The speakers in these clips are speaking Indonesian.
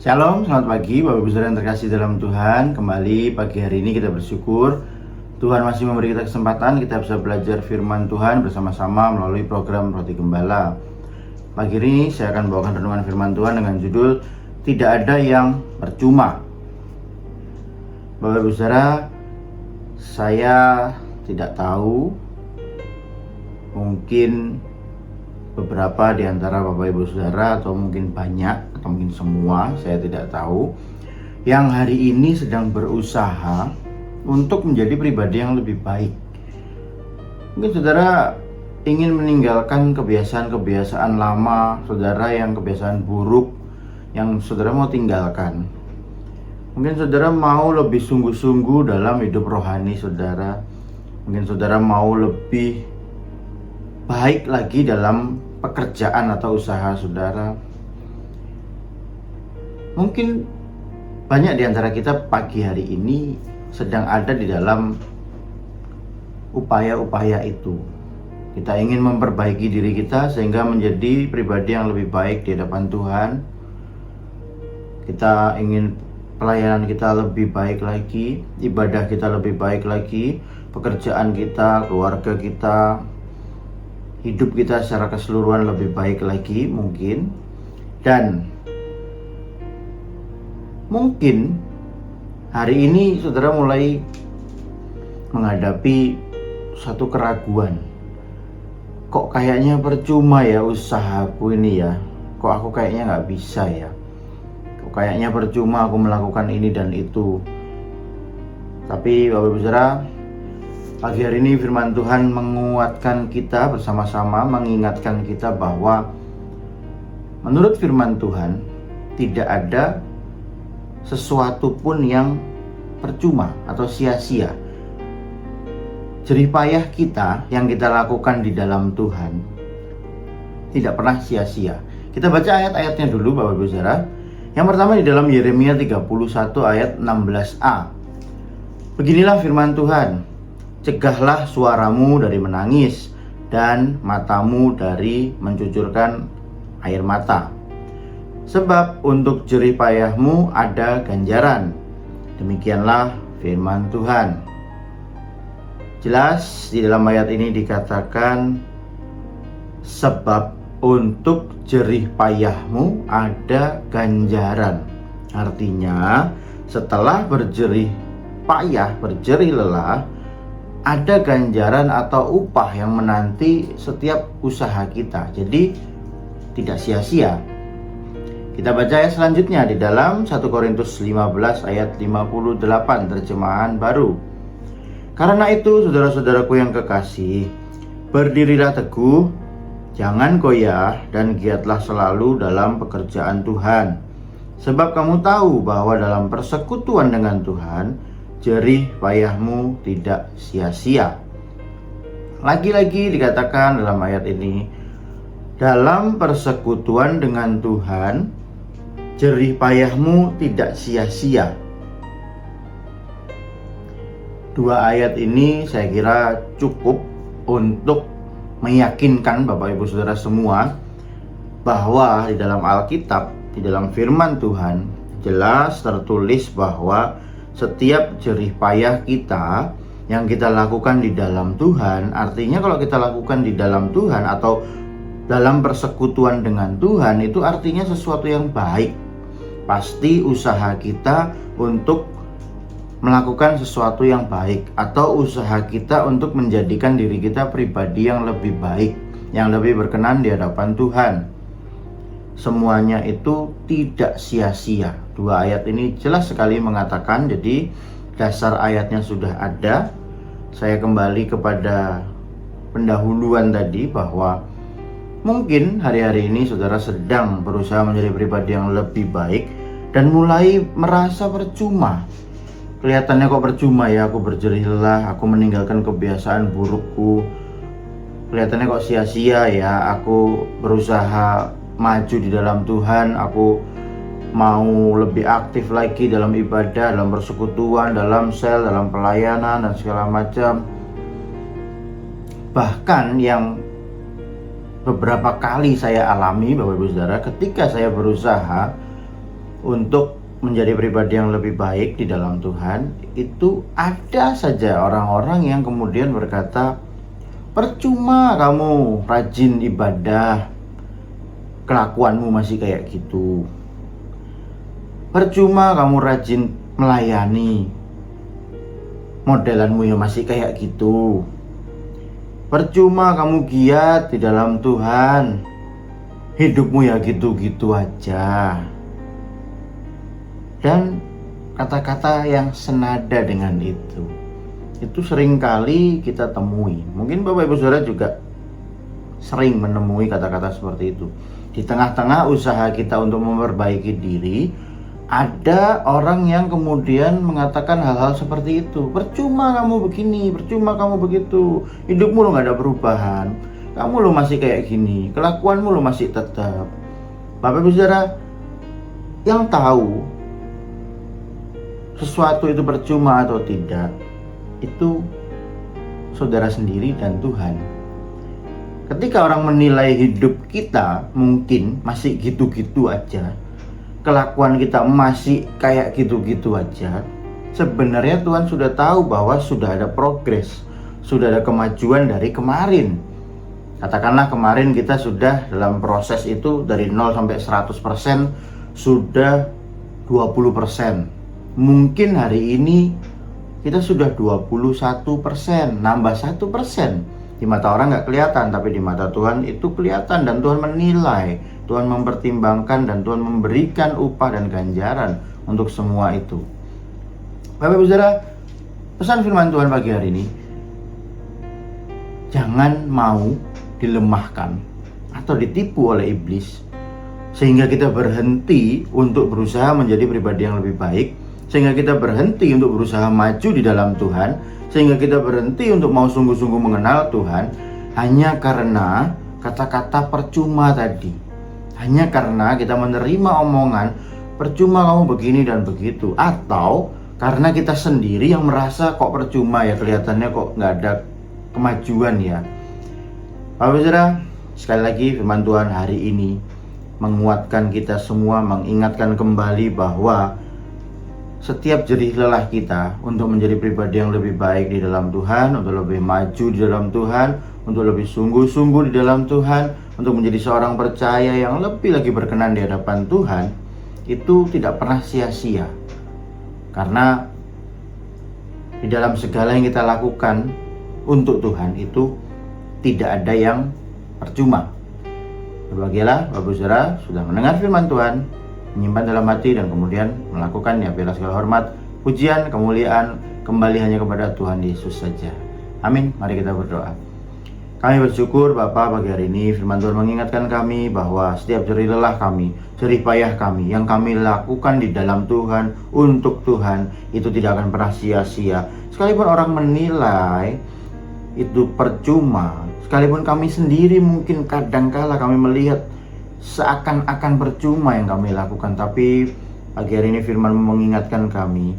Shalom, selamat pagi Bapak Ibu Saudara yang terkasih dalam Tuhan. Kembali pagi hari ini kita bersyukur Tuhan masih memberi kita kesempatan kita bisa belajar firman Tuhan bersama-sama melalui program Roti Gembala. Pagi ini saya akan bawakan renungan firman Tuhan dengan judul Tidak Ada Yang Percuma. Bapak Ibu Saudara, saya tidak tahu, mungkin beberapa di antara Bapak Ibu Saudara atau mungkin banyak atau mungkin semua, saya tidak tahu, yang hari ini sedang berusaha untuk menjadi pribadi yang lebih baik. Mungkin saudara ingin meninggalkan kebiasaan-kebiasaan lama saudara, yang kebiasaan buruk yang saudara mau tinggalkan. Mungkin saudara mau lebih sungguh-sungguh dalam hidup rohani saudara. Mungkin saudara mau lebih baik lagi dalam pekerjaan atau usaha saudara. Mungkin banyak di antara kita pagi hari ini sedang ada di dalam upaya-upaya itu. Kita ingin memperbaiki diri kita sehingga menjadi pribadi yang lebih baik di hadapan Tuhan. Kita ingin pelayanan kita lebih baik lagi, ibadah kita lebih baik lagi, pekerjaan kita, keluarga kita, hidup kita secara keseluruhan lebih baik lagi mungkin. Dan mungkin hari ini saudara mulai menghadapi satu keraguan. Kok kayaknya percuma ya usahaku ini ya. Kok aku kayaknya gak bisa ya. Kok kayaknya percuma aku melakukan ini dan itu. Tapi Bapak Ibu Saudara, pagi hari ini firman Tuhan menguatkan kita bersama-sama, mengingatkan kita bahwa menurut firman Tuhan tidak ada sesuatu pun yang percuma atau sia-sia. Jerih payah kita yang kita lakukan di dalam Tuhan tidak pernah sia-sia. Kita baca ayat-ayatnya dulu Bapak Ibu Saudara. Yang pertama di dalam Yeremia 31 ayat 16a. Beginilah firman Tuhan. Cegahlah suaramu dari menangis dan matamu dari mencucurkan air mata. Sebab untuk jerih payahmu ada ganjaran. Demikianlah firman Tuhan. Jelas di dalam ayat ini dikatakan sebab untuk jerih payahmu ada ganjaran. Artinya setelah berjerih payah, berjerih lelah, ada ganjaran atau upah yang menanti setiap usaha kita. Jadi tidak sia-sia. Kita baca ayat selanjutnya di dalam 1 Korintus 15 ayat 58 terjemahan baru. Karena itu saudara-saudaraku yang kekasih, berdirilah teguh, jangan goyah dan giatlah selalu dalam pekerjaan Tuhan. Sebab kamu tahu bahwa dalam persekutuan dengan Tuhan, jerih payahmu tidak sia-sia. Lagi-lagi dikatakan dalam ayat ini, dalam persekutuan dengan Tuhan, jerih payahmu tidak sia-sia. Dua ayat ini saya kira cukup untuk meyakinkan Bapak Ibu Saudara semua bahwa di dalam Alkitab, di dalam firman Tuhan, jelas tertulis bahwa setiap jerih payah kita yang kita lakukan di dalam Tuhan, artinya kalau kita lakukan di dalam Tuhan atau dalam persekutuan dengan Tuhan, itu artinya sesuatu yang baik. Pasti usaha kita untuk melakukan sesuatu yang baik, atau usaha kita untuk menjadikan diri kita pribadi yang lebih baik, yang lebih berkenan di hadapan Tuhan. Semuanya itu tidak sia-sia. Dua ayat ini jelas sekali mengatakan. Jadi dasar ayatnya sudah ada. Saya kembali kepada pendahuluan tadi bahwa mungkin hari-hari ini saudara sedang berusaha menjadi pribadi yang lebih baik dan mulai merasa percuma. Kelihatannya kok percuma ya, aku berjerih lelah, aku meninggalkan kebiasaan burukku. Kelihatannya kok sia-sia ya, aku berusaha maju di dalam Tuhan, aku mau lebih aktif lagi dalam ibadah, dalam persekutuan, dalam sel, dalam pelayanan dan segala macam. Bahkan yang beberapa kali saya alami Bapak Ibu Saudara, ketika saya berusaha untuk menjadi pribadi yang lebih baik di dalam Tuhan, itu ada saja orang-orang yang kemudian berkata, percuma kamu rajin ibadah, kelakuanmu masih kayak gitu. Percuma kamu rajin melayani, modelanmu ya masih kayak gitu. Percuma kamu giat di dalam Tuhan, hidupmu ya gitu-gitu aja. Dan kata-kata yang senada dengan itu seringkali kita temui. Mungkin Bapak Ibu Saudara juga sering menemui kata-kata seperti itu. Di tengah-tengah usaha kita untuk memperbaiki diri, ada orang yang kemudian mengatakan hal-hal seperti itu. Percuma kamu begini, percuma kamu begitu, hidupmu lo gak ada perubahan, kamu lo masih kayak gini, kelakuanmu lo masih tetap. Bapak Ibu Saudara, yang tahu sesuatu itu percuma atau tidak, itu saudara sendiri dan Tuhan. Ketika orang menilai hidup kita mungkin masih gitu-gitu aja, kelakuan kita masih kayak gitu-gitu aja, sebenarnya Tuhan sudah tahu bahwa sudah ada progres, sudah ada kemajuan dari kemarin. Katakanlah kemarin kita sudah dalam proses itu dari 0 sampai 100% sudah 20%. Mungkin hari ini kita sudah 21%, nambah 1%. Di mata orang nggak kelihatan, tapi di mata Tuhan itu kelihatan, dan Tuhan menilai, Tuhan mempertimbangkan, dan Tuhan memberikan upah dan ganjaran untuk semua itu. Bapak Ibu Saudara, pesan firman Tuhan pagi hari ini, jangan mau dilemahkan atau ditipu oleh iblis sehingga kita berhenti untuk berusaha menjadi pribadi yang lebih baik, sehingga kita berhenti untuk berusaha maju di dalam Tuhan, sehingga kita berhenti untuk mau sungguh-sungguh mengenal Tuhan, hanya karena kata-kata percuma tadi, hanya karena kita menerima omongan percuma kamu begini dan begitu, atau karena kita sendiri yang merasa kok percuma ya, kelihatannya kok nggak ada kemajuan ya. Bapak Saudara, sekali lagi firman Tuhan hari ini menguatkan kita semua, mengingatkan kembali bahwa setiap jerih lelah kita untuk menjadi pribadi yang lebih baik di dalam Tuhan, untuk lebih maju di dalam Tuhan, untuk lebih sungguh-sungguh di dalam Tuhan, untuk menjadi seorang percaya yang lebih lagi berkenan di hadapan Tuhan, itu tidak pernah sia-sia. Karena di dalam segala yang kita lakukan untuk Tuhan itu tidak ada yang percuma. Berbahagialah Bapak Saudara sudah mendengar firman Tuhan, menyimpan dalam hati, dan kemudian melakukannya. Biarlah segala hormat, pujian, kemuliaan kembali hanya kepada Tuhan Yesus saja. Amin. Mari kita berdoa. Kami bersyukur Bapa pagi hari ini firman Tuhan mengingatkan kami bahwa setiap jerih lelah kami, jerih payah kami yang kami lakukan di dalam Tuhan, untuk Tuhan, itu tidak akan pernah sia-sia. Sekalipun orang menilai itu percuma, sekalipun kami sendiri mungkin kadangkala kami melihat seakan-akan percuma yang kami lakukan, tapi pagi hari ini firman mengingatkan kami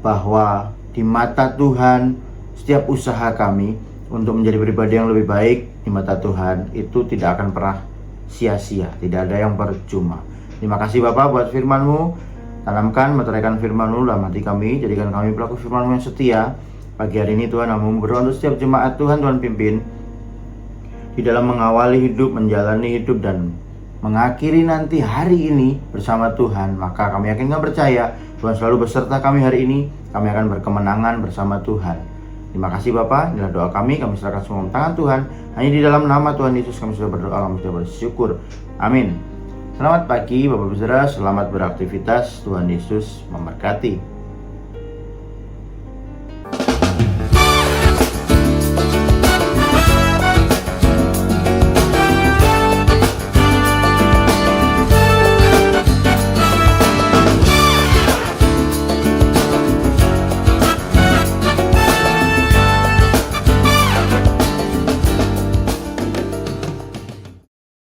bahwa di mata Tuhan setiap usaha kami untuk menjadi pribadi yang lebih baik di mata Tuhan itu tidak akan pernah sia-sia, tidak ada yang percuma. Terima kasih Bapak buat firman-Mu. Tanamkan, meteraikan firman-Mu dalam hati kami, jadikan kami pelaku firman-Mu yang setia. Pagi hari ini Tuhan, kami berdoa untuk setiap jemaat Tuhan, Tuhan pimpin di dalam mengawali hidup, menjalani hidup, dan mengakhiri nanti hari ini bersama Tuhan. Maka kami yakin dan percaya Tuhan selalu beserta kami hari ini. Kami akan berkemenangan bersama Tuhan. Terima kasih Bapak, inilah doa kami serahkan semua di tangan Tuhan. Hanya di dalam nama Tuhan Yesus kami sudah berdoa, kami sudah bersyukur. Amin. Selamat pagi Bapak Saudara, selamat beraktivitas. Tuhan Yesus memberkati.